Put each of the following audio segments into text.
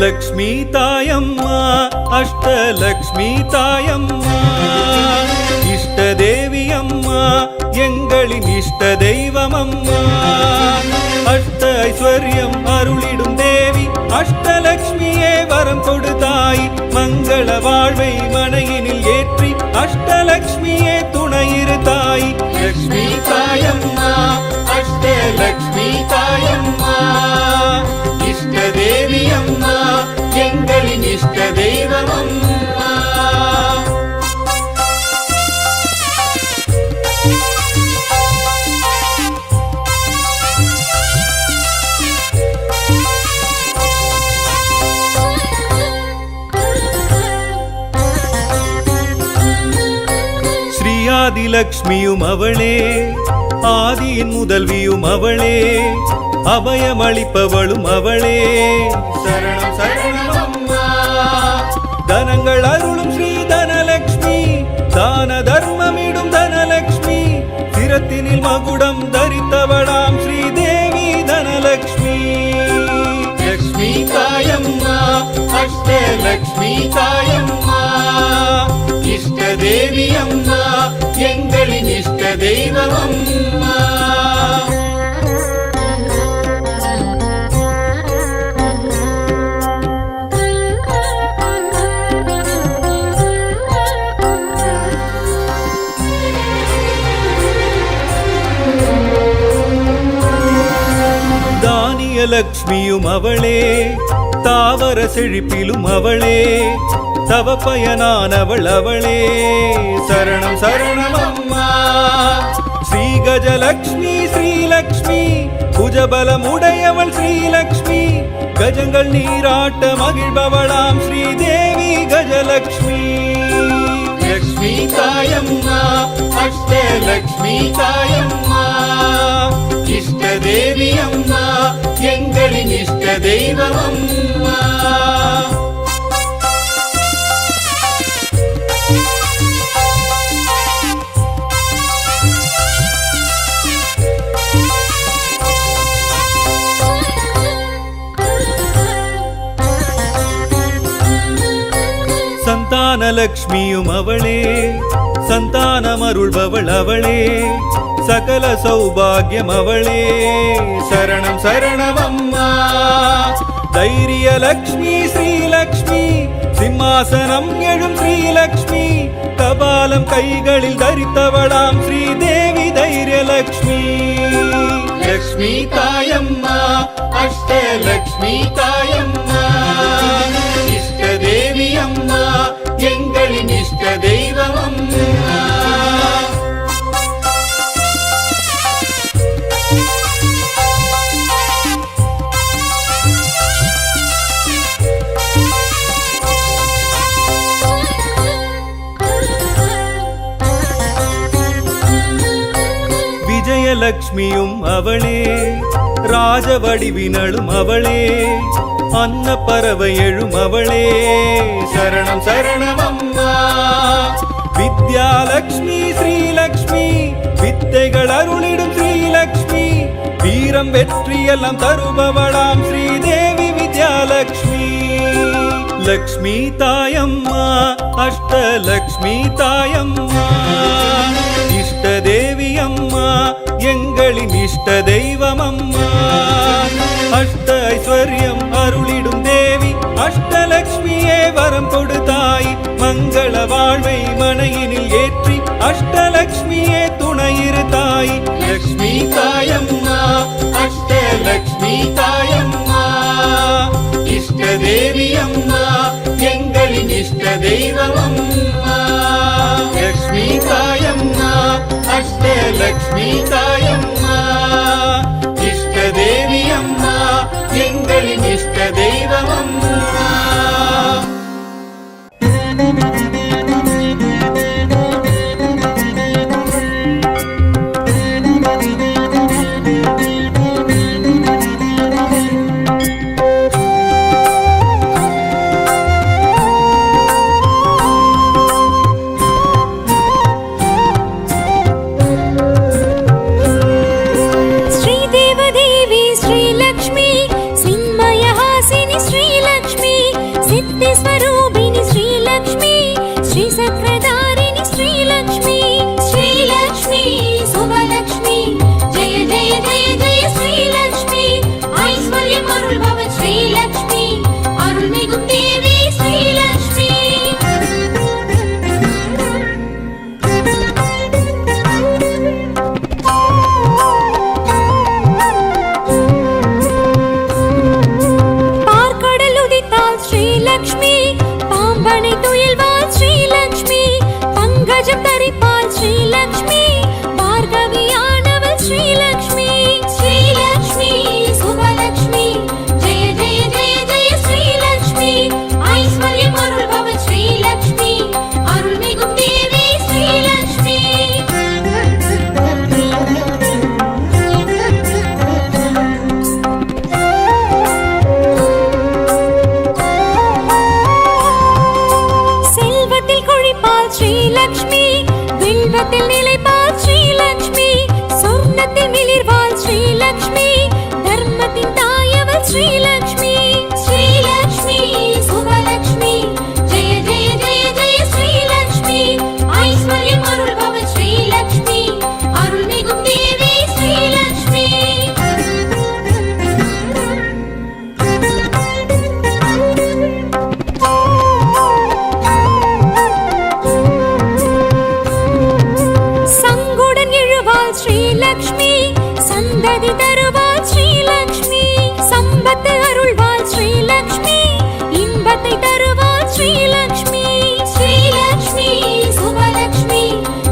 லக்ஷ்மி தாயம்மா அஷ்டலக்ஷ்மி தாயம்மா இஷ்ட தேவி அம்மா எங்களின் இஷ்ட தெய்வம் அம்மா அஷ்ட ஐஸ்வர்யம் அருளிடும் தேவி அஷ்டலக்ஷ்மியே வரம் கொடுத்தாய் மங்கள வாழ்வை மனையினில் ஏற்றி அஷ்டலக்ஷ்மியே துணையிரு தாய் லக்ஷ்மி தாயம்மா அஷ்டலக்ஷ்மி தாயம்மா இஷ்ட தேவி அம்மா எங்களின் இஷ்ட தெய்வம் அம்மா ஆதிலக்ஷ்மியும் அவளே ஆதியின் முதல்வியும் அவளே அபயமளிப்பவளும் அவளே சரணம் சரணம் அம்மா தனங்கள் அருளும் ஸ்ரீ தனலக்ஷ்மி தான தர்மமிடும் தனலக்ஷ்மி சிரத்தினில் மகுடம் தரித்தவளாம் ஸ்ரீதேவி தனலக்ஷ்மி லக்ஷ்மி தாயம்மா அஷ்டலக்ஷ்மி தாயம்மா இஷ்ட தேவி அம்மா எங்களின் இஷ்ட தெய்வம் அம்மா தானியலக்ஷ்மியும் அவளே தாவர செழிப்பிலும் அவளே தவ பயனானவள் அவளே சரணம் சரணம் அம்மா ஸ்ரீ கஜலக்ஷ்மி ஸ்ரீலக்ஷ்மி புஜபலம் உடையவள் ஸ்ரீலக்ஷ்மி கஜங்கள் நீராட்ட மகிழ்பவளாம் ஸ்ரீதேவி கஜலக்ஷ்மி லக்ஷ்மி தாயம்மா அஷ்டலக்ஷ்மி தாயம்மா இஷ்ட தேவி அம்மா எங்களின் இஷ்ட தெய்வம் அம்மா சந்தானலக்ஷ்மியும் அவளே சந்தானமருள்பவள் அவளே சகல சௌபாகியம் அவளே சரணம் சரணம் அம்மா தைரியலக்ஷ்மி ஸ்ரீலக்ஷ்மி சிம்மாசனம் எழும் ஸ்ரீலக்ஷ்மி கபாலம் கைகளில் தரித்தவளாம் ஸ்ரீதேவி தைரியலக்ஷ்மி லக்ஷ்மி தாயம்மா அஷ்டலக்ஷ்மி தாயம்மா இஷ்ட தேவி அம்மா எங்களின் இஷ்ட தெய்வம் அம்மா விஜயலக்ஷ்மியும் அவளே ராஜவடிவினளும் அவளே அன்ன பறவை எழும் அவளே சரணம் சரணம் அம்மா வித்யாலக்ஷ்மி ஸ்ரீலக்ஷ்மி வித்தைகள் அருளிடும் ஸ்ரீலக்ஷ்மி வீரம் வெற்றியெல்லாம் தருபவளாம் ஸ்ரீதேவி வித்யாலக்ஷ்மி லக்ஷ்மி தாயம்மா அஷ்டலக்ஷ்மி தாயம்மா இஷ்ட தேவி அம்மா எங்களின் இஷ்ட தெய்வம் அம்மா அஷ்ட ஐஸ்வர்யம் அருளிடும் தேவி அஷ்டலக்ஷ்மியே வரம் கொடுத்தாய் மங்கள வாழ்வை மனையினில் ஏற்றி அஷ்டலக்ஷ்மியே துணையிரு தாய் லக்ஷ்மி தாயம்மா அஷ்டலக்ஷ்மி தாயம்மா இஷ்ட தேவி அம்மா எங்களின் இஷ்ட தெய்வம் அம்மா லக்ஷ்மி தாயம்மா அஷ்டலக்ஷ்மி தாயம்மா இஷ்ட தேவி அம்மா எங்களின் இஷ்ட தெய்வம் அம்மா श्रीदेवदेवी श्रीलक्ष्मी सिन्मयहासिनी श्रीलक्ष्मी स्वरूपिणि श्रीलक्ष्मी श्रीचक्रधारिणि श्रीलक्ष्मी श्रीलक्ष्मी शुभलक्ष्मी जय जय जय जय श्रीलक्ष्मी ऐश्वर्यम् अरुள்பவ श्रीलक्ष्मी अरुள்மிகும் தேவி श्रीलक्ष्मी श्रीलक्ष्मी पाம்பனை துயில்வாள் श्रीलक्ष्मी பங்கஜம் தரிப்பாள் श्रीलक्ष्मी பார்கவியானவள் श्रीलक्ष्मी श्रीलक्ष्मी शुभलक्ष्मी जय जय जय जय श्रीलक्ष्मी ऐश्वर्यम् अरुள்பவ श्रीलक्ष्मी अरुள்மிகும் தேவி श्रीलक्ष्मी श्रीलक्ष्मी विल्वத்தில் நிலைப்பாள் श्रीलक्ष्मी சொர்ணத்தில் மிளிர்வாள் श्रीलक्ष्मी தர்மத்தின் தாயவள் श्रीलक्ष्मी श्रीलक्ष्मी शुभलक्ष्मी जय जय जय जय श्रीलक्ष्मी ऐश्वर्यम् अरुள்பவ श्रीलक्ष्मी अरुள்மிகும் தேவி श्रीलक्ष्मी श्रीलक्ष्मी सन्दதி தருவாள் श्रीलक्ष्मी சம்பத்து அருள்வாள் श्रीलक्ष्मी இன்பத்தை தருவாள் श्रीलक्ष्मी श्रीलक्ष्मी शुभलक्ष्मी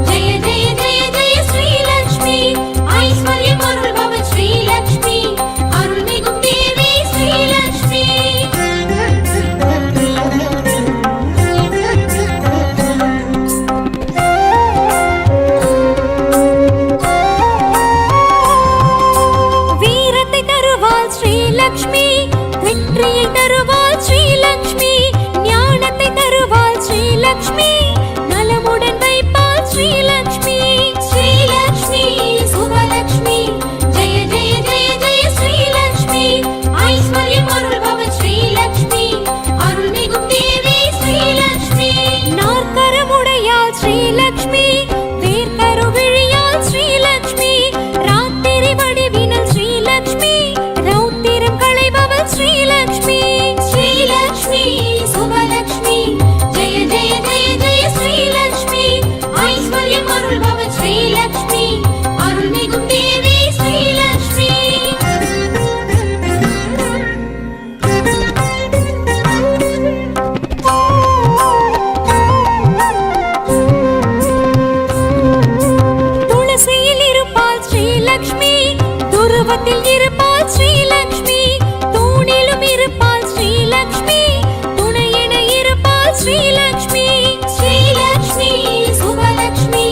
जय जय जय जय श्रीलक्ष्मी ऐश्वर्यम् अरुள்பவ श्रीलक्ष्मी अरुள்மிகும் தேவி श्रीलक्ष्मी श्रीलक्ष्मी வெற்றியை தருவாள் श्रीलक्ष्मी ஞானத்தை தருவாள் श्रीलक्ष्मी நலமுடன் வைப்பாள் श्रीलक्ष्मी श्रीलक्ष्मी शुभलक्ष्मी जय जय जय जय श्रीलक्ष्मी ऐश्वर्यम् अरुள்பவ श्रीलक्ष्मी अरुள்மிகும் தேவி श्रीलक्ष्मी நாற்கரமுடையாள் श्रीलक्ष्मी வேர்க்கருவிழியாள் श्रीलक्ष्मी ராத்திரி வடிவினல் श्रीलक्ष्मी श्रीलक्ष्मी श्रीलक्ष्मी शुभलक्ष्मी जय जय जय जय श्रीलक्ष्मी ऐश्वर्यम् अरुள்பவ श्रीलक्ष्मी अरुள்மிகும் தேவி श्रीलक्ष्मी துளசியில் இருப்பாள் श्रीलक्ष्मी துருவத்தில் இருப்பாள் श्रीलक्ष्मी இருப்பாள் श्रीलक्ष्मी துணையென இருப்பாள் श्रीलक्ष्मी श्रीलक्ष्मी शुभलक्ष्मी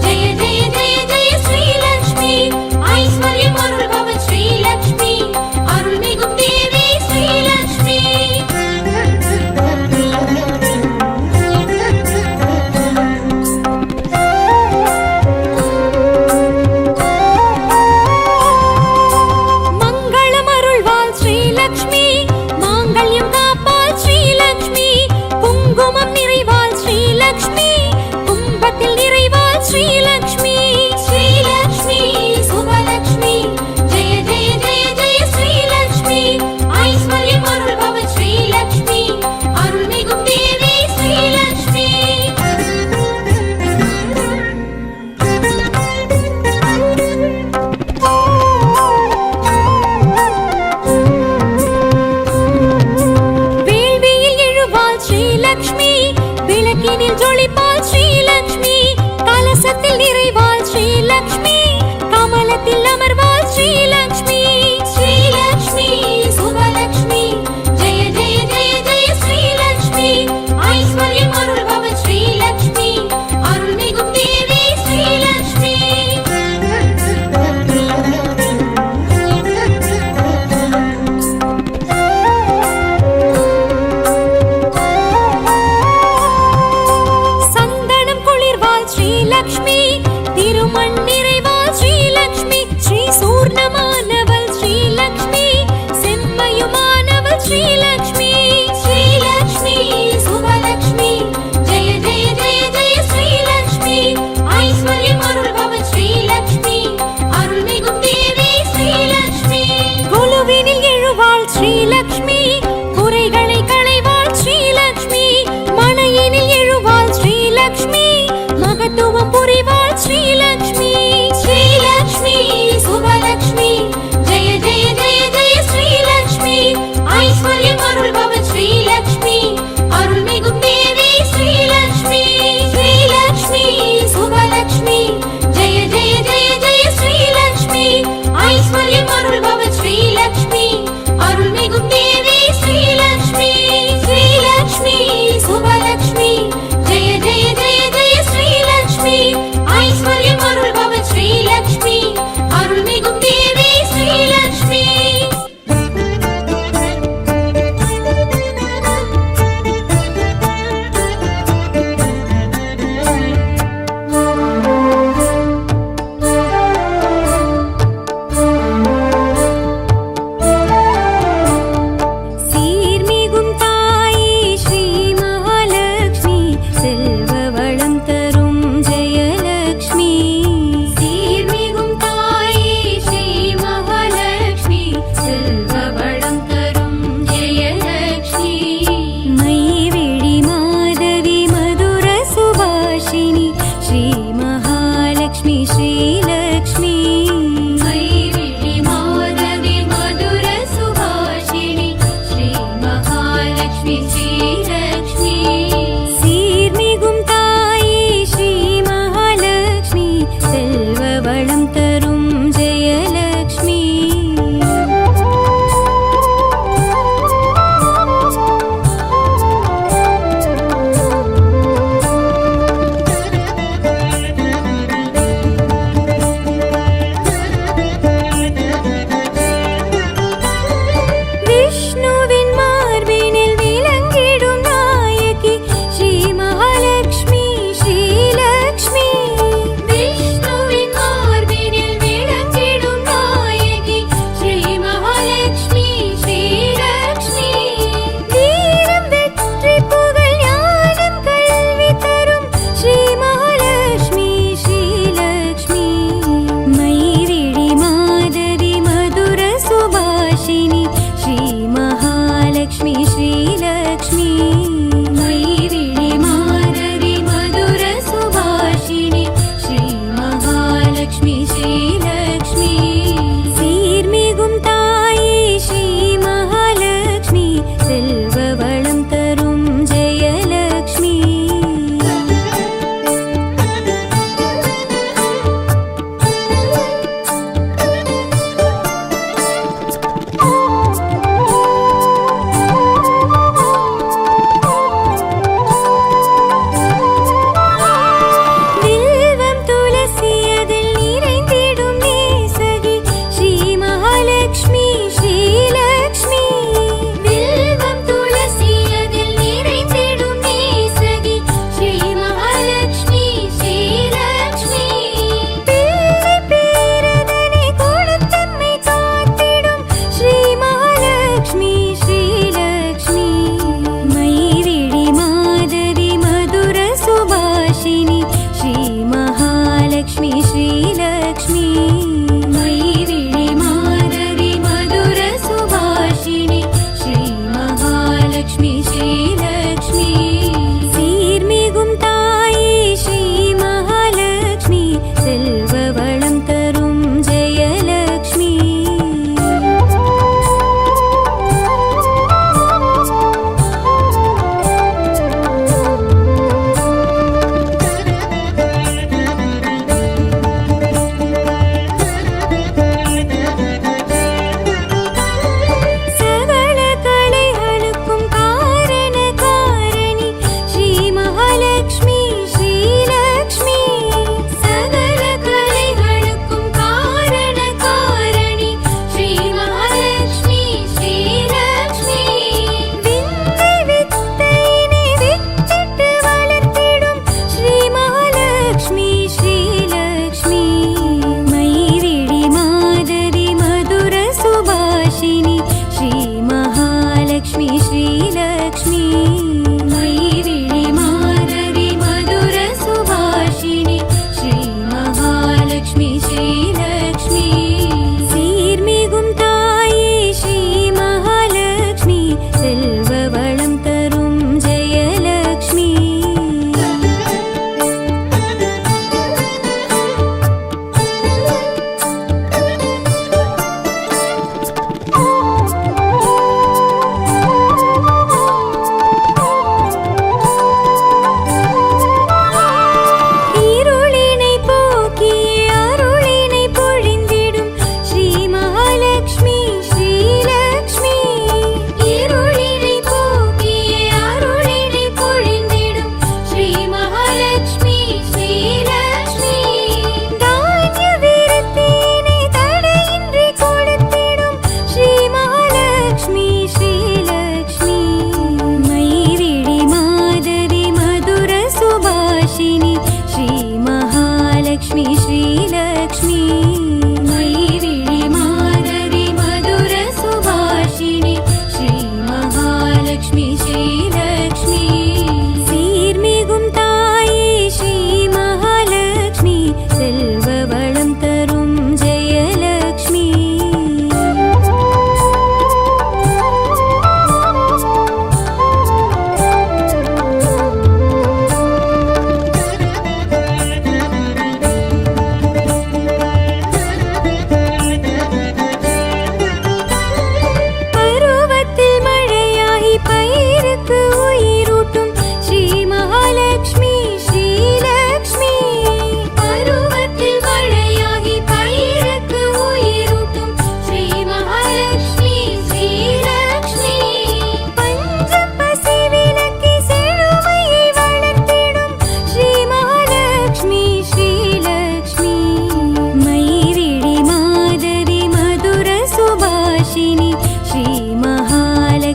जय जय जय जय श्रीलक्ष्मी ऐश्वर्यम् अरुள்பவ श्रीलक्ष्मी अरुள்மிகும் தேவி श्रीलक्ष्मी மங்களம் அருள்வாள் श्रीलक्ष्मी மாங்கல்யம் காப்பாள் श्रीलक्ष्मी குங்குமம் நிறைவாள் श्रीलक्ष्मी கும்பத்தில் நிறைவாள் श्रीलक्ष्मी श्रीलक्ष्मी शुभलक्ष्मी जय जय जय जय श्रीलक्ष्मी ऐश्वर्यम् अरुள்பவ श्रीलक्ष्मी अरुள்மிகும் தேவி श्रीलक्ष्मी ஸ்ரீலக்ஷ்மி ஸ்ரீலக்ஷ்மி சுபலக்ஷ்மி ஜெய ஜெய ஜெய ஜெய ஸ்ரீலக்ஷ்மி ஐஸ்வர்யம் அருள்பவள் ஸ்ரீலக்ஷ்மி அருள்மிகும் தேவி ஸ்ரீலக்ஷ்மி ஸ்ரீலக்ஷ்மி சுபலக்ஷ்மி ஜெய ஜெய ஜெய ஜெய ஸ்ரீலக்ஷ்மி ஐஸ்வர்யம் அருள்பவள் ஸ்ரீலக்ஷ்மி அருள்மிகும் தேவி ஸ்ரீலக்ஷ்மி ஸ்ரீலக்ஷ்மி சுபலக்ஷ்மி ஜெய ஜெய ஜெய ஜெய ஸ்ரீலக்ஷ்மி ஐஸ்வர்யம்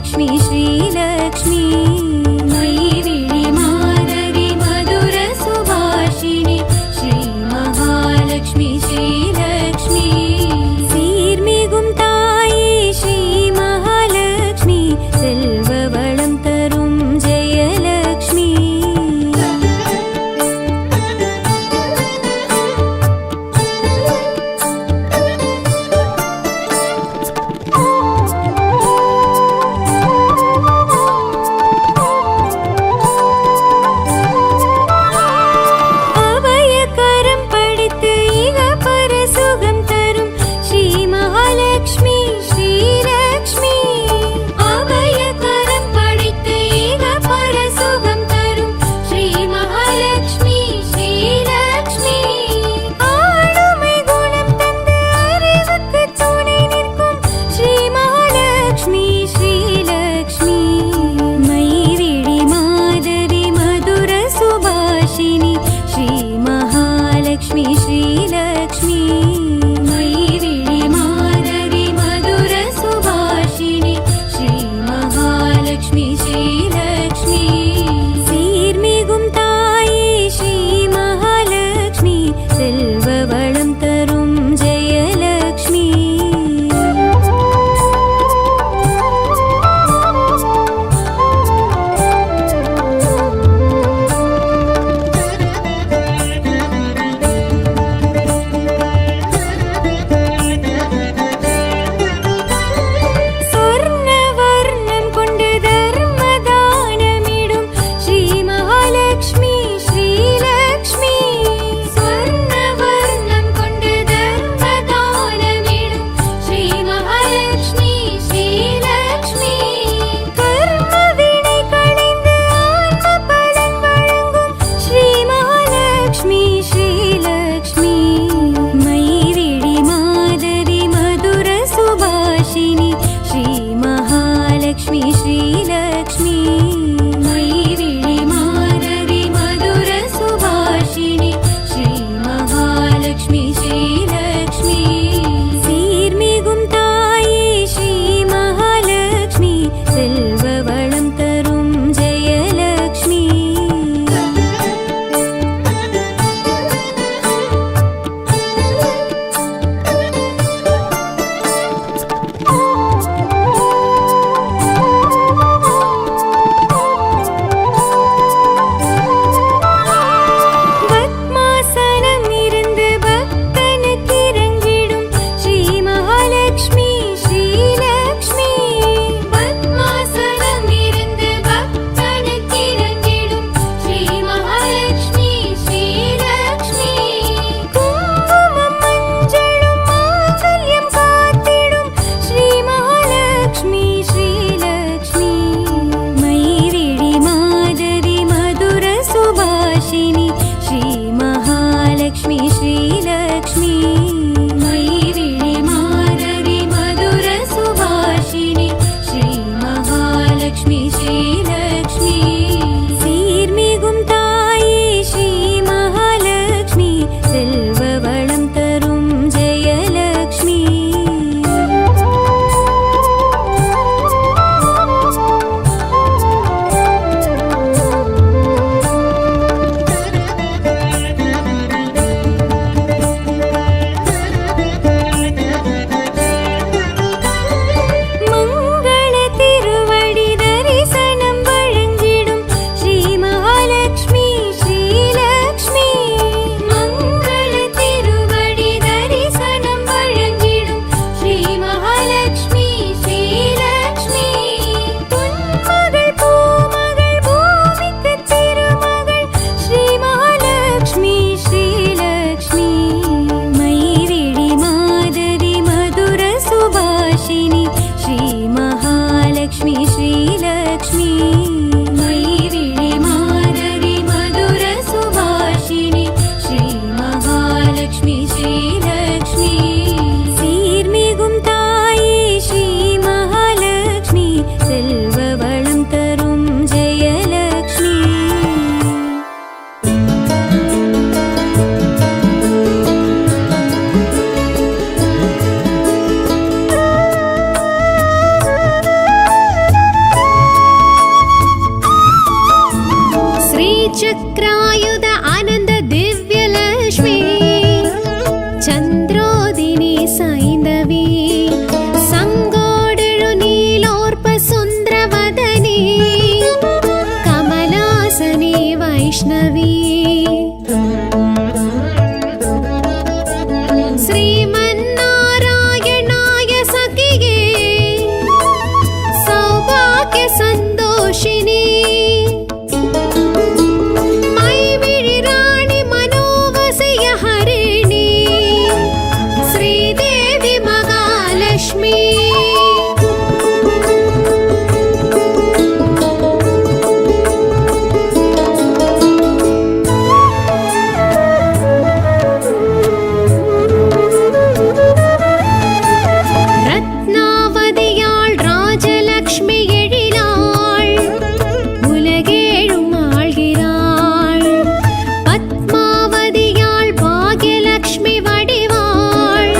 महालक्ष्मी श्रीलक्ष्मी मैविळि माधवी मधुर सुभाषिणि श्री महालक्ष्मी श्रीलक्ष्मी சீர்மிகும் தாயே ஸ்ரீ மகாலட்சுமி செல்வ வளம் தரும் ஜெயலக்ஷ்மி அபயகரம் படைத்து இகபர சுகம் தரும் ஸ்ரீ மகாலட்சுமி ஸ்ரீலக்ஷ்மி அபயகரம் படைத்து இகபர சுகம் தரும் ஸ்ரீ மகாலட்சுமி ஸ்ரீலக்ஷ்மி ஆளுமை குணம் தந்து அறிவுக்கு துணை நிற்கும் ஸ்ரீ மகாலட்சுமி ஸ்ரீலக்ஷ்மி மைவிழி மாதவி மதுர சுபாஷினி ஸ்ரீ மகாலட்சுமி ஸ்ரீலக்ஷ்மி மைவிழி மாதவி மதுர சுபாஷினி ஸ்ரீ மகாலட்சுமி ஸ்ரீலக்ஷ்மி சீர்மிகும் தாயே ஸ்ரீ மகாலட்சுமி செல்வ வளம் தரும் ஜெயலக்ஷ்மி சொர்ண வர்ணம் கொண்டு தர்மதானமிடும் ஸ்ரீ மகாலட்சுமி ஸ்ரீலக்ஷ்மி சொர்ண வர்ணம் கொண்டு தர்மதானமிடும் ஸ்ரீ மகாலட்சுமி ஸ்ரீலக்ஷ்மி கர்ம வினை களைந்து ஆன்ம பலன் வழங்கும் ஸ்ரீ மகாலட்சுமி ஸ்ரீலக்ஷ்மி மைவிழி மாதவி மதுர சுபாஷினி ஸ்ரீ மகாலட்சுமி ஸ்ரீலக்ஷ்மி மைவிழி மாதவி மதுர சுபாஷினி ஸ்ரீ மகாலட்சுமி ஸ்ரீலக்ஷ்மி சீர்மிகும் தாயே ஸ்ரீ மகாலட்சுமி செல்வ வளம் தரும் ஜெயலக்ஷ்மி பத்மாசனம் இருந்து பக்தனுக்கு இறங்கிடும் ஸ்ரீ மகாலட்சுமி ஸ்ரீலக்ஷ்மி பத்மாசனம் இருந்து பக்தனுக்கு இறங்கிடும் ஸ்ரீ மகாலட்சுமி ஸ்ரீலக்ஷ்மி குங்குமம் மஞ்சளும் மாங்கல்யம் காத்திடும் ஸ்ரீ மகாலட்சுமி ஸ்ரீலக்ஷ்மி மைவிழி மாதவி மதுர சுபாஷினி ஸ்ரீ மகாலட்சுமி ஸ்ரீலக்ஷ்மி மைவிழி மாதவி மதுர சுபாஷினி ஸ்ரீ மகாலட்சுமி ஸ்ரீலக்ஷ்மி சீர்மிகும் தாயே ஸ்ரீ மகாலட்சுமி செல்வ வளம் தரும் ஜெயலக்ஷ்மி மங்கள திருவடி தரிசனம் सौभाग्य सन्तोषिनी मैविळि राणि मनोवसय हरिणी श्रीदेवी महालक्ष्मी ரத்னாவதியாள் ராஜலக்ஷ்மி எழிலாள் உலகேழும் ஆள்கிறாள் பத்மாவதியாள் பாக்யலக்ஷ்மி வடிவாள்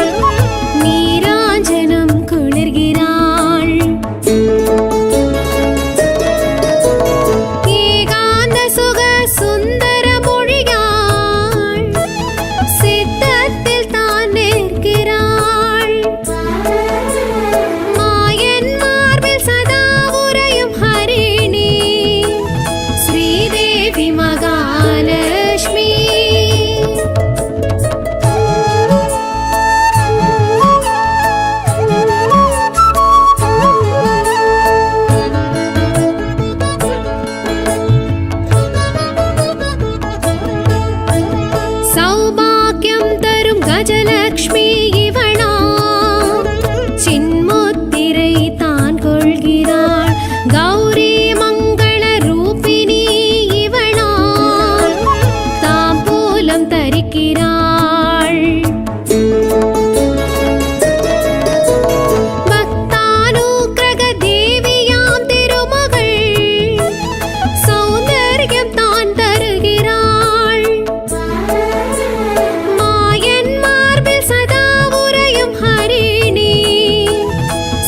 நீராஞ்சனம் குளிர்கிறாள் ஏகாந்த சுக சுந்தர மொழியாள் சித்தத்தில் தான் நிற்கிறாள் மாயன் மார்பில் சதா உறையும் ஹரிணி ஸ்ரீதேவி மகாலட்சுமி சௌபாக்கியம் தரும் கஜலக்ஷ்மி இவளா சின்முத்திரை தான் கொள்கிறாள் கௌரி மங்கள ரூபிணி இவளா தாம்பூலம் தரிக்கிறாள் பக்தானுக்கிரக தேவியாம் திருமகள் சௌந்தர்யம் தான் தருகிறாள் மாயன் மார்பில் சதா உறையும் ஹரிணி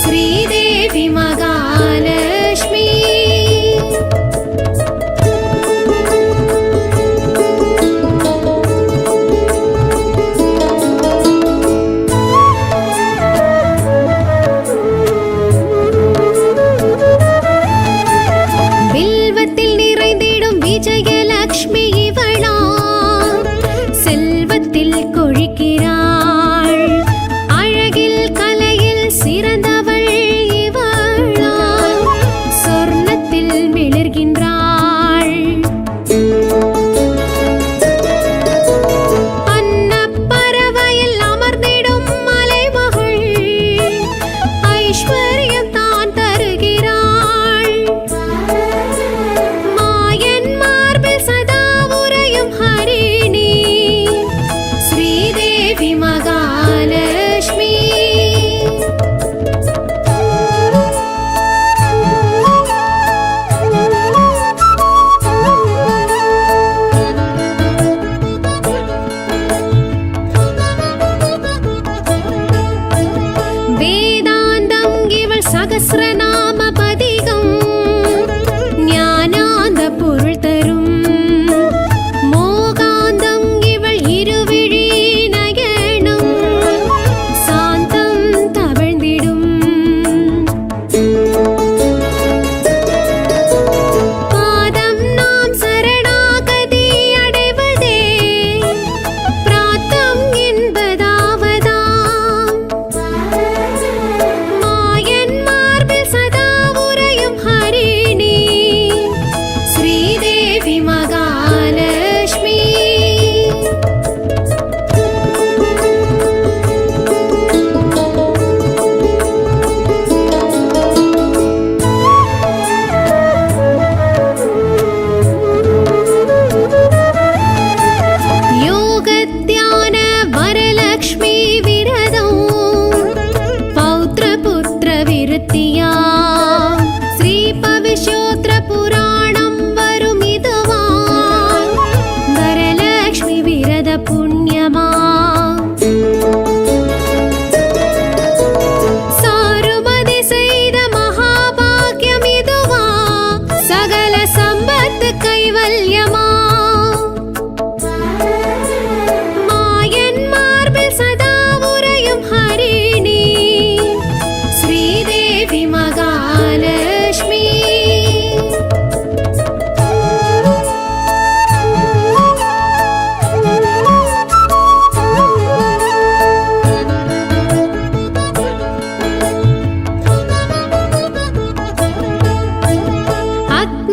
ஸ்ரீதேவி மகாலட்சுமி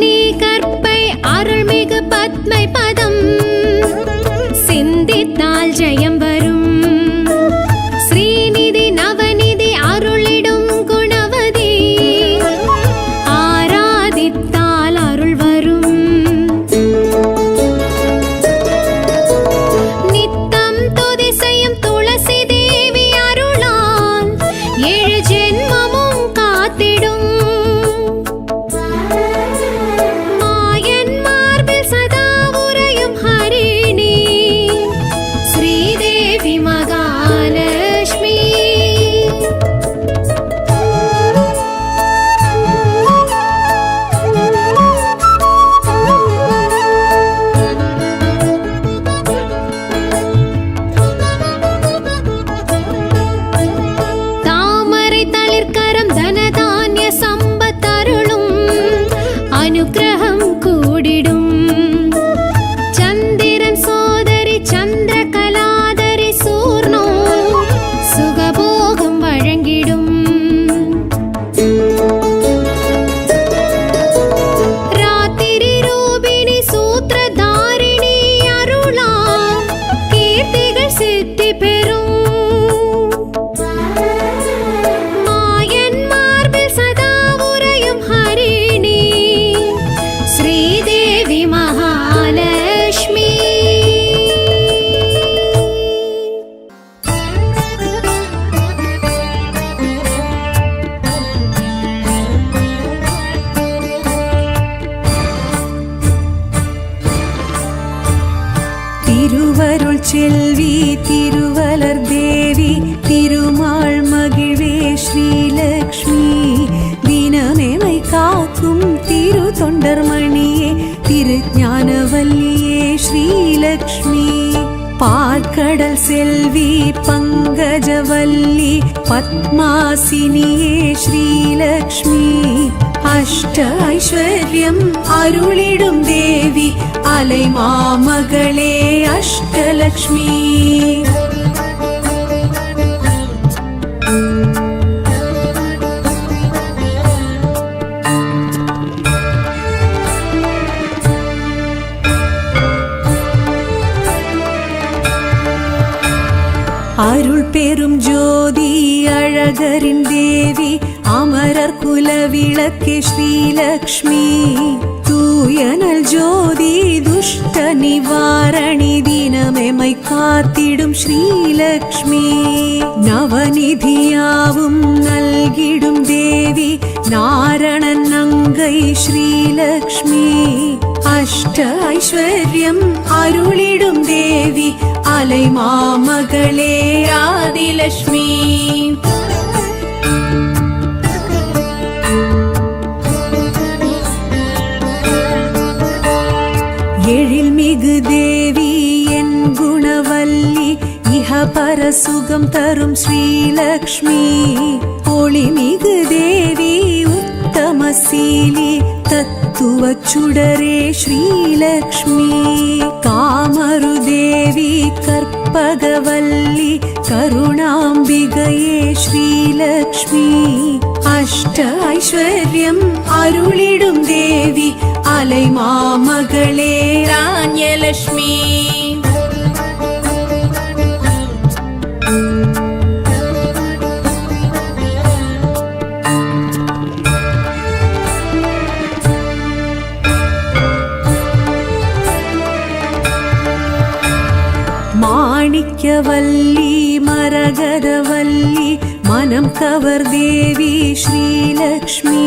நீ கற்பை அருள்மிகு பத்மை பதம் சிந்தித்தால் ஜெயம் வரும். ஸ்ரீநிதி நவநிதி அருளிடும் குணவதி ஆராதித்தால் அருள் வரும். நித்தம் துதி செய்யும் துளசி தேவி அருளால் 7 ஜென்மமும் காத்திடும். மாயன் மார்பில் சதா உறையும் ஹரிணி ஸ்ரீதேவி மகாலட்சுமி. தாமரை தளிர்கரம் தனதான்ய சம்பத்தருளும் அனுக்கிரகம் கூடிடும். சந்திரன் சோதரி சந்திரகலாதரி சூர்ணோ சுகபோகம் வழங்கிடும். ராத்திரி ரூபிணி சூத்திரதாரிணி அருளா கீர்த்திகள் சித்தி பெறும். மாயன் மார்பில் சதா உறையும் ஹரிணி ஸ்ரீதேவி மகாலட்சுமி. திருவருள் செல்வி திருவலர் தேவி திருமால் மகிழ்வே ஸ்ரீலக்ஷ்மி. தினமேமை காக்கும் திரு தொண்டர்மணியே திருஞானவல்லியே ஸ்ரீலக்ஷ்மி. பாற்கடல் செல்வி பங்கஜவல்லி பத்மாசினியே ஸ்ரீலக்ஷ்மி. அஷ்ட ஐஸ்வர்யம் அருளிடும் தேவி அலை மாமகளே அஷ்டலக்ஷ்மி. அருள் பெரும் ஜோதி அழகரின் தேவி அமரர் குலவிளக்கே ஸ்ரீலக்ஷ்மி. தூயனல் ஜோதி துஷ்ட நிவாரணி தினமெமை காத்திடும் ஸ்ரீலக்ஷ்மி. நவநிதியாவும் நல்கிடும் தேவி நாரணன் நங்கை ஸ்ரீலக்ஷ்மி. அஷ்ட ஐஸ்வர்யம் அருளிடும் தேவி அலை மாமகளே ஆதிலக்ஷ்மி. எழில்மிகு தேவி என் குணவல்லி இஹபர சுகம் தரும் ஸ்ரீலக்ஷ்மி. ஒளிமிகு தேவி உத்தமசீலி தத்துவ சுடரே ஸ்ரீலக்ஷ்மி. காமரு தேவி கற்பகவல்லி கருணாம்பிகையே ஸ்ரீலக்ஷ்மி. அஷ்ட ஐஸ்வர்யம் அருளிடும் தேவி அலை மாமகளே ராண்யலக்ஷ்மி. மாணிக்கவல்லி மரகதவல்லி மனம் கவர் தேவி ஸ்ரீலக்ஷ்மி.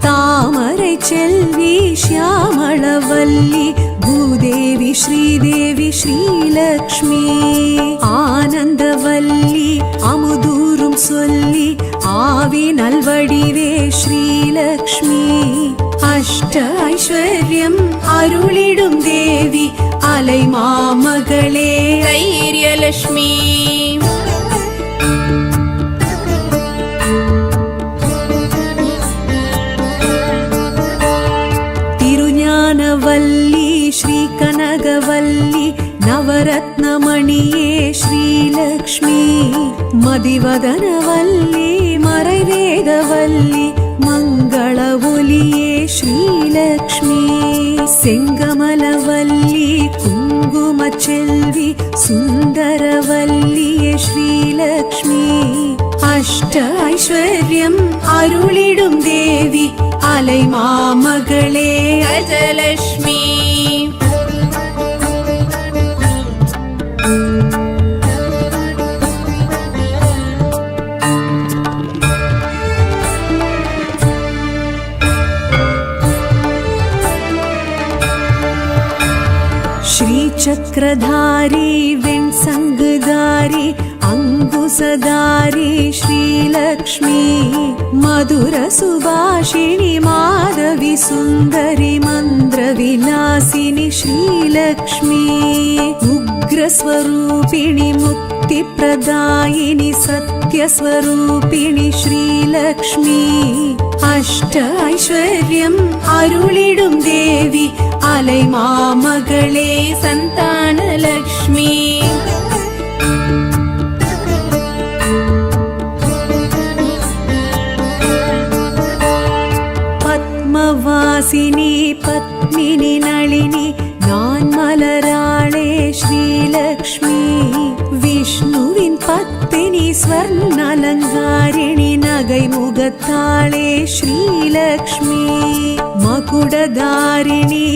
தாமரை செல்வி ஷியாமளவல்லி பூதேவி ஸ்ரீதேவி ஸ்ரீலக்ஷ்மி. ஆனந்தவல்லி அமுதூரும் சொல்லி ஆவி நல்வடிவே ஸ்ரீலக்ஷ்மி. அஷ்ட ஐஸ்வர்யம் அருளிடும் தேவி அலை மாமகளே தைரியலக்ஷ்மி. திருஞானவல்லி ஸ்ரீ கனகவல்லி நவரத்னமணியே ஸ்ரீலக்ஷ்மி. மதிவதனவல்லி மறைவேதவல்லி மங்கள ஒலியே ஸ்ரீலக்ஷ்மி செங்கமலவல்லி குங்குமச்செல்வி சுந்தரவல்லியே ஸ்ரீலக்ஷ்மி அஷ்ட ஐஸ்வர்யம் அருளிடும் தேவி அலை மாமகளே அஜலக்ஷ்மி श्रीचक्रधारी वेण्सङ्गधारी अङ्कुशधारी श्रीलक्ष्मी मधुरसुभाषिणि माधवी सुन्दरि मन्द्रविलासिनि श्रीलक्ष्मी उग्रस्वरूपिणि मुक्तिप्रदायिनि सत्यस्वरूपिणि श्रीलक्ष्मी अष्ट ऐश्वर्यम् अरुळिडुम् देवी அலை மாமகளே சந்தானலக்ஷ்மி பத்மவாசினி பத்மினி நளினி நான் மலராளே ஸ்ரீலக்ஷ்மி விஷ்ணுவின் பத்தினி ஸ்வர்ணலங்காரிணி நகை முகத்தாளே ஸ்ரீலக்ஷ்மி மகுடதாரிணி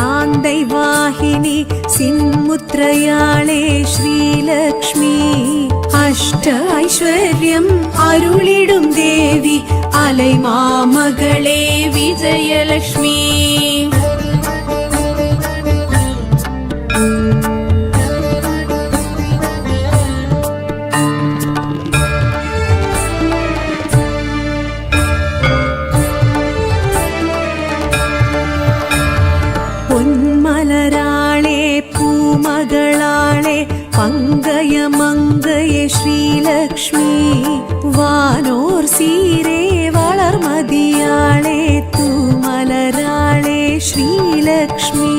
ஆந்தை வாகினி சின்முத்ரயாளே ஸ்ரீலக்ஷ்மி அஷ்ட ஐஸ்வர்யம் அருளிடும் தேவி அலை மாமகளே விஜயலக்ஷ்மி பொன்மலராளே பூமகளாளே பங்கய மங்கையே ஸ்ரீலக்ஷ்மி வானோர் சீரே வளர்மதியாளே தூமலராளே ஸ்ரீலக்ஷ்மி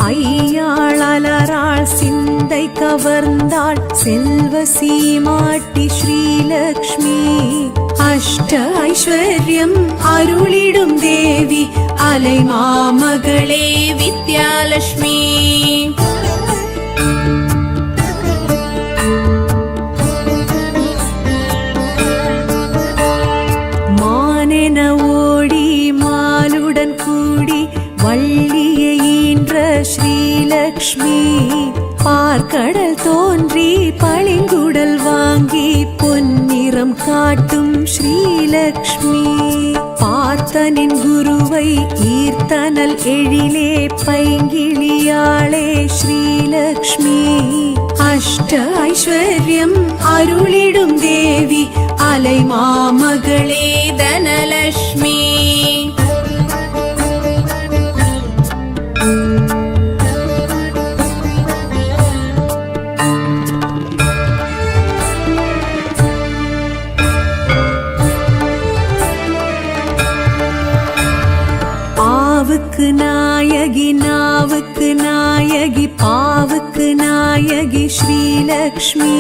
ஐயாள் அலராள் சிந்தை கவர்ந்தாள் செல்வ சீமாட்டி ஸ்ரீலக்ஷ்மி அஷ்ட ஐஸ்வர்யம் அருளிடும் தேவி அலை மாமகளே வித்யாலக்ஷ்மி மானென ஓடி மாலுடன் கூடி வள்ளியை ஈன்ற ஸ்ரீலக்ஷ்மி பார்க்கடல் தோன்றி பளிங்குடல் வாங்கி பொன்னிறம் காட்டும் ஸ்ரீலக்ஷ்மி பார்த்தனின் குருவை ஈர்த்தனல் எழிலே பைங்கிளியாளே ஸ்ரீலக்ஷ்மி அஷ்ட ஐஸ்வர்யம் அருளிடும் தேவி அலை மாமகளே தனலக்ஷ்மி ஆவுக்கு நாயகி நாவுக்கு நாயகி பாவுக்கு நாயகி ஸ்ரீலக்ஷ்மி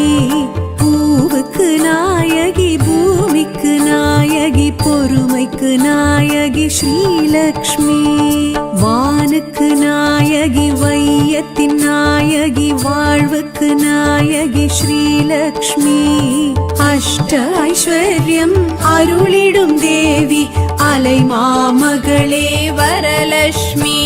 பூவுக்கு நாயகி பூமிக்கு நாயகி பொறுமைக்கு நாயகி ஸ்ரீலக்ஷ்மி வானுக்கு நாயகி வையத்தின் நாயகி வாழ்வுக்கு நாயகி ஸ்ரீலக்ஷ்மி அஷ்ட ஐஸ்வர்யம் அருளிடும் தேவி அலை மாமகளே வரலக்ஷ்மி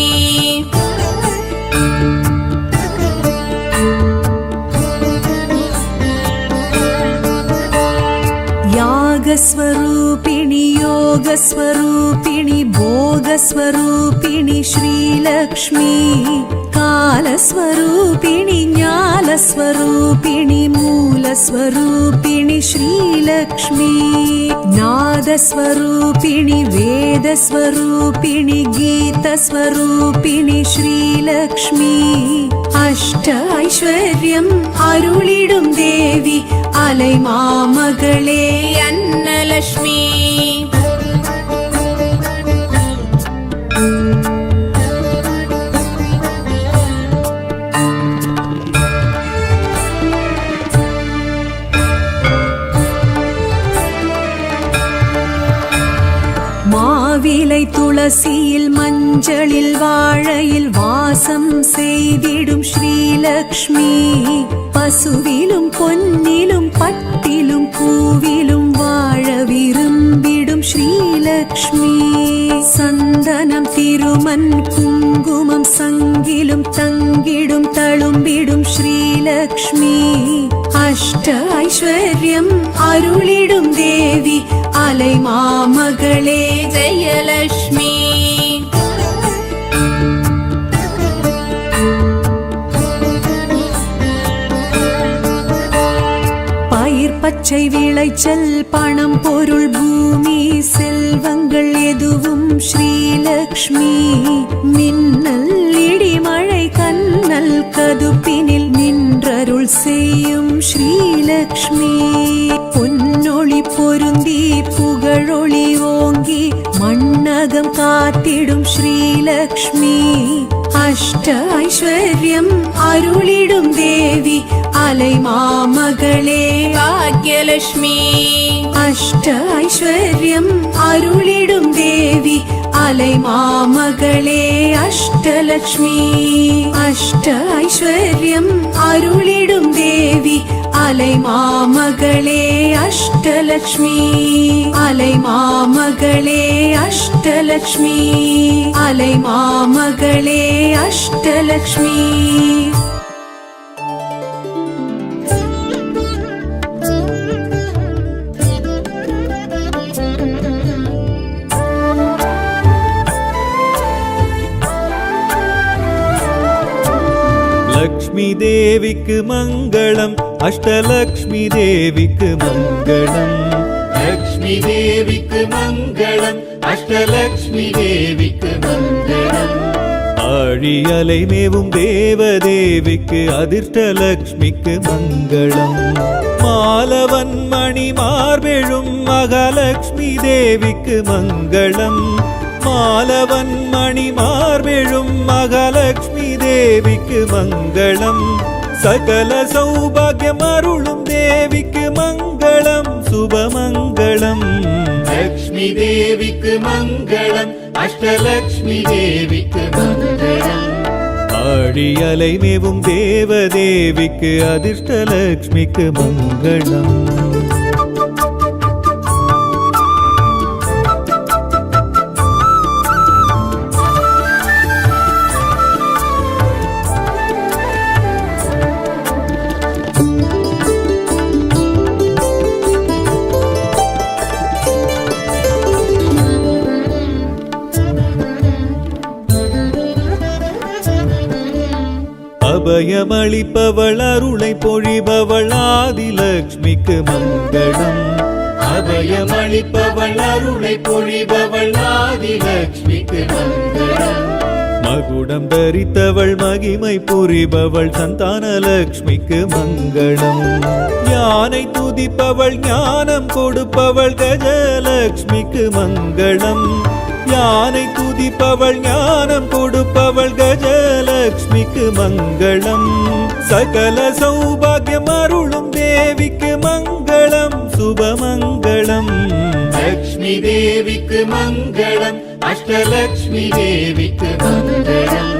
यागस्वरूपिणि योगस्वरूपिणि भोगस्वरूपिणि श्रीलक्ष्मी कालस्वरूपिणि ज्ञानस्वरूपिणि मूलस्वरूपिणि श्रीलक्ष्मी नादस्वरूपिणि वेदस्वरूपिणि गीतस्वरूपिणि श्रीलक्ष्मी अष्ट ऐश्वर्यम् अरुळिडुम् देवी अलै मामगळे अन्नलक्ष्मी மாவிலை துளசியில் மஞ்சளில் வாழையில் வாசம் செய்திடும் ஸ்ரீலக்ஷ்மி பசுவிலும் பொன்னிலும் பட்டிலும் பூவிலும் வாழ விரும்பிடும் ஸ்ரீலக்ஷ்மி சந்தனம் திருமண் குங்குமம் சங்கிலும் தங்கிடும் தழும்பிடும் ஸ்ரீலக்ஷ்மி அஷ்ட ஐஸ்வர்யம் அருளிடும் தேவி அலை மாமகளே ஜெயலக்ஷ்மி பயிர் பச்சை விளைச்சல் பணம் பொருள் பூமி செல்வங்கள் எதுவும் ஸ்ரீலக்ஷ்மி மின்னல் இடிமழை கண்ணல் கதுப்பினில் நின்றருள் செய்யும் ஸ்ரீலக்ஷ்மி பொன்னொளி பொருந்தி புகழொளி ஓங்கி மண்ணகம் காத்திடும் ஸ்ரீலக்ஷ்மி அஷ்ட ஐஸ்வர்யம் அருளிடும் தேவி அலை மாமகளே பாக்யலட்சுமி அஷ்ட ஐஸ்வர்யம் அருளிடும் தேவி அலை மாமகளே அஷ்டலக்ஷ்மி அஷ்ட ஐஸ்வர்யம் அருளிடும் தேவி அலை மாமகளே அஷ்டலக்ஷ்மி அலை மாமகளே அஷ்டலக்ஷ்மி அலை மாமகளே அஷ்டலக்ஷ்மி லக்ஷ்மி தேவிக்கு மங்களம் அஷ்டலக்ஷ்மி தேவிக்கு மங்களம் லக்ஷ்மி தேவிக்கு மங்களம் அஷ்டலக்ஷ்மி தேவிக்கு மங்களம் ஆழி அலை மேவும் தேவதேவிக்கு அதிர்ஷ்டலக்ஷ்மிக்கு மங்களம் மாலவன் மணி மார்பெழும் மகாலட்சுமி தேவிக்கு மங்களம் மாலவன் மணி மார்பெழும் மகாலட்சுமி தேவிக்கு மங்களம் சகல சௌபாகியம் அருளும் தேவிக்கு மங்களம் சுபமங்களம் லக்ஷ்மி தேவிக்கு மங்களம் அஷ்டலக்ஷ்மி தேவிக்கு மங்களம் ஆழி அலை மேவும் தேவதேவிக்கு அதிர்ஷ்டலக்ஷ்மிக்கு மங்களம் அபயமளிப்பவள் அருளை பொழிபவள் ஆதிலக்ஷ்மிக்கு மங்களம் அபயமளிப்பவள் அருளை பொழிபவள் ஆதிலக்ஷ்மிக்கு மங்களம் மகுடம் தரித்தவள் மகிமை புரிபவள் சந்தானலக்ஷ்மிக்கு மங்களம் யானை துதிப்பவள் ஞானம் கொடுப்பவள் கஜலக்ஷ்மிக்கு மங்களம் யானை துதிப்பவள் ஞானம் கொடுப்பவள் கஜலக்ஷ்மிக்கு மங்களம் சகல சௌபாகியம் அருளும் தேவிக்கு மங்களம் சுபமங்களம் லக்ஷ்மி தேவிக்கு மங்களம் அஷ்டலக்ஷ்மி தேவிக்கு மங்களம்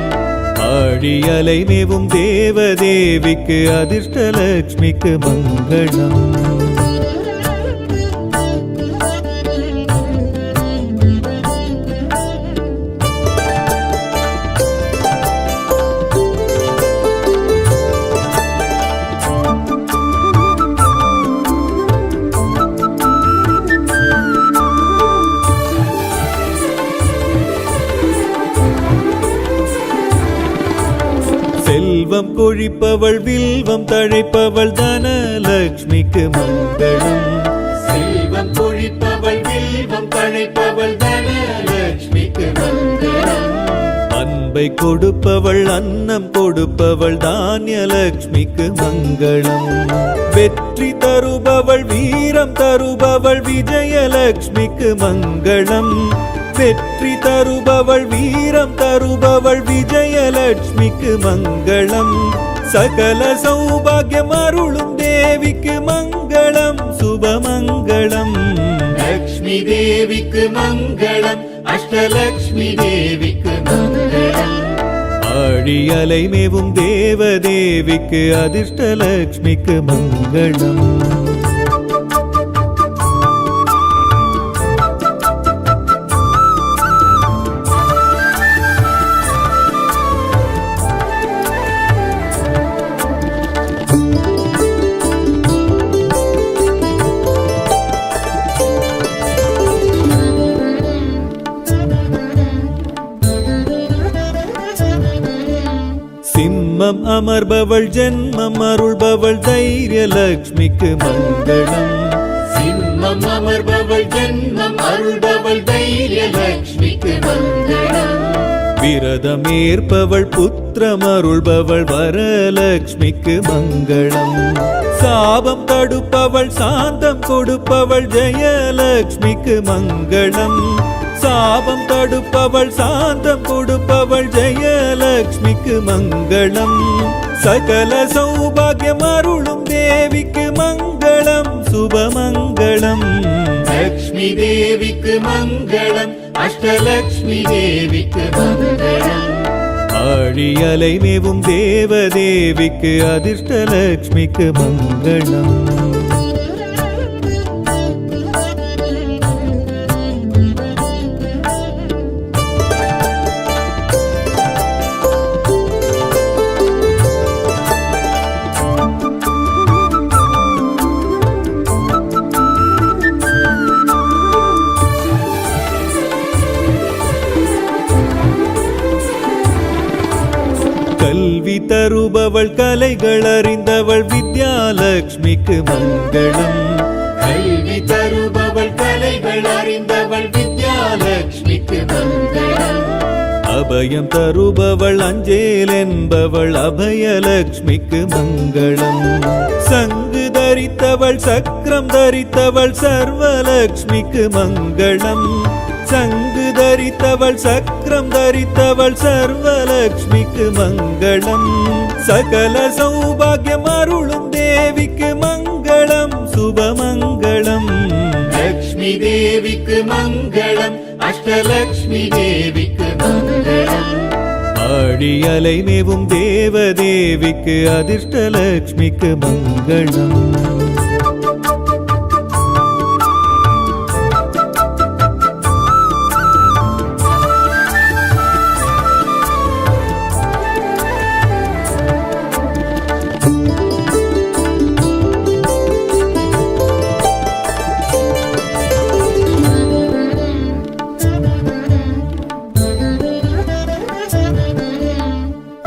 ஆழி அலை மேவும் தேவதேவிக்கு அதிர்ஷ்டலக்ஷ்மிக்கு மங்களம் செல்வம் கொழிப்பவள் வில்வம் தழைப்பவள் தனலக்ஷ்மிக்கு மங்களம் செல்வம் கொழிப்பவள் வில்வம் தழைப்பவள் தனலக்ஷ்மிக்கு மங்களம் அன்பை கொடுப்பவள் அன்னம் கொடுப்பவள் தானியலக்ஷ்மிக்கு மங்களம் வெற்றி தருபவள் வீரம் தருபவள் விஜயலக்ஷ்மிக்கு மங்களம் வெற்றி தருபவள் வீரம் தருபவள் விஜயலட்சுமிக்கு மங்களம் சகல சௌபாகியம் அருளும் தேவிக்கு மங்களம் சுபமங்களம் லக்ஷ்மி தேவிக்கு மங்களம் அஷ்டலக்ஷ்மி தேவிக்கு மங்களம். ஆழியலை மேவும் தேவதேவிக்கு அதிர்ஷ்டலக்ஷ்மிக்கு மங்களம். சிம்மம் அமர்பவள் ஜென்மம் அருள்பவள் தைரியலக்ஷ்மிக்கு மங்களம். சிம்மம் அமர்பவள் ஜென்மம் அருள்பவள் தைரியலக்ஷ்மிக்கு மங்களம். விரதம் ஏற்பவள் புத்திரம் அருள்பவள் வரலக்ஷ்மிக்கு மங்களம். சாபம் தடுப்பவள் சாந்தம் கொடுப்பவள் ஜெயலக்ஷ்மிக்கு மங்களம். சாபம் தடுப்பவள் சாந்தம் கொடுப்பவள் ஜெயலக்ஷ்மிக்கு மங்களம். சகல சௌபாகியம் அருளும் தேவிக்கு மங்களம் சுபமங்களம். லக்ஷ்மி தேவிக்கு மங்களம். அஷ்டலக்ஷ்மி தேவிக்கு மங்களம். ஆழியலை மேவும் தேவதேவிக்கு அதிர்ஷ்டலக்ஷ்மிக்கு மங்களம். கல்வி தருபவள் கலைகள் அறிந்தவள் வித்யாலக்ஷ்மிக்கு மங்களம். கல்வி தருபவள் கலைகள் அறிந்தவள் வித்யாலக்ஷ்மிக்கு மங்களம். அபயம் தருபவள் அஞ்சேல் என்பவள் அபயலக்ஷ்மிக்கு மங்களம். சங்கு தரித்தவள் சக்கரம் தரித்தவள் சர்வலக்ஷ்மிக்கு மங்களம். சங்கு தரித்தவள் சக்கரம் தரித்தவள் சர்வலக்ஷ்மிக்கு மங்களம். சகல சௌபாகியம் அருளும் தேவிக்கு மங்களம் சுபமங்களம். லக்ஷ்மி தேவிக்கு மங்களம். அஷ்டலக்ஷ்மி தேவிக்கு மங்களம். ஆழியலை மேவும் தேவதேவிக்கு அதிர்ஷ்டலக்ஷ்மிக்கு மங்களம்.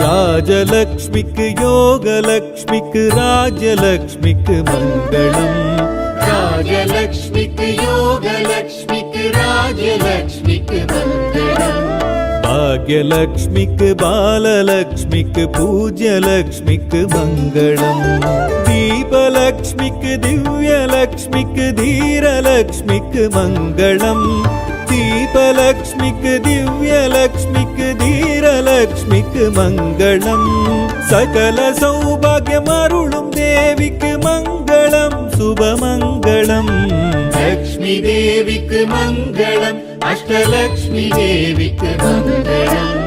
ராஜலக்ஷ்மிக்கு யோகலக்ஷ்மிக்கு ராஜலக்ஷ்மிக்கு மங்களம். ராஜலக்ஷ்மிக்கு யோகலக்ஷ்மிக்கு ராஜலக்ஷ்மிக்கு மங்களம். பாக்யலக்ஷ்மிக்கு பாலலக்ஷ்மிக்கு பூஜ்யலக்ஷ்மிக்கு மங்களம். தீபலக்ஷ்மிக்கு திவ்யலக்ஷ்மிக்கு தீரலக்ஷ்மிக்கு மங்களம். தீபலக்ஷ்மிக்கு திவ்யலக்ஷ்மிக்கு தீரலக்ஷ்மிக்கு மங்களம். சகல சௌபாகியம் அருளும் தேவிக்கு மங்களம் சுபமங்களம். லக்ஷ்மி தேவிக்கு மங்களம். அஷ்டலக்ஷ்மி தேவிக்கு மங்களம்.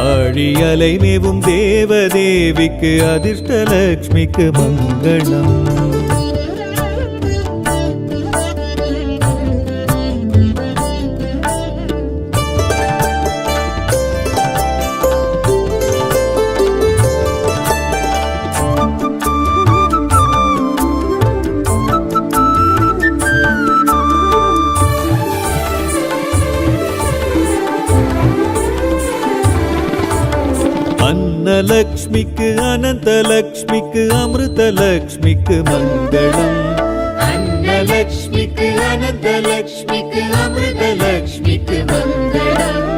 ஆழியலை மேவும் தேவதேவிக்கு அதிர்ஷ்டலக்ஷ்மிக்கு மங்களம். அன்னலக்ஷ்மிக்கு அனந்தலக்ஷ்மிக்கு அமிர்தலக்ஷ்மிக்கு மங்களம். அன்னலக்ஷ்மிக்கு அனந்தலக்ஷ்மிக்கு அமிர்தலக்ஷ்மிக்கு மங்களம்.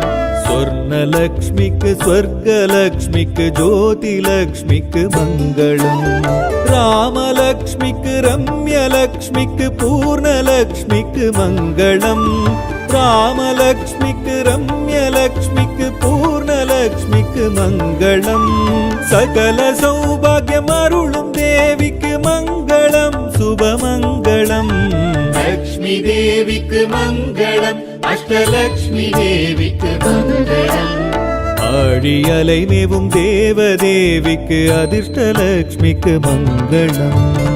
சொர்ணலக்ஷ்மிக்கு ஸ்வர்கலக்ஷ்மிக்கு ஜோதிலக்ஷ்மிக்கு மங்களம். ராமலக்ஷ்மிக்கு ரம்யலக்ஷ்மிக்கு பூர்ணலக்ஷ்மிக்கு மங்களம். ராமலக்ஷ்மிக்கு ரம்யலக்ஷ்மிக்கு பூர்ணலக்ஷ்மிக்கு மங்களம். சகல சௌபாகியம் அருளும் தேவிக்கு மங்களம் சுபமங்களம். லக்ஷ்மி தேவிக்கு மங்களம். அஷ்டலக்ஷ்மி தேவிக்கு மங்களம். ஆழியலை மேவும் தேவதேவிக்கு அதிர்ஷ்டலக்ஷ்மிக்கு மங்களம்.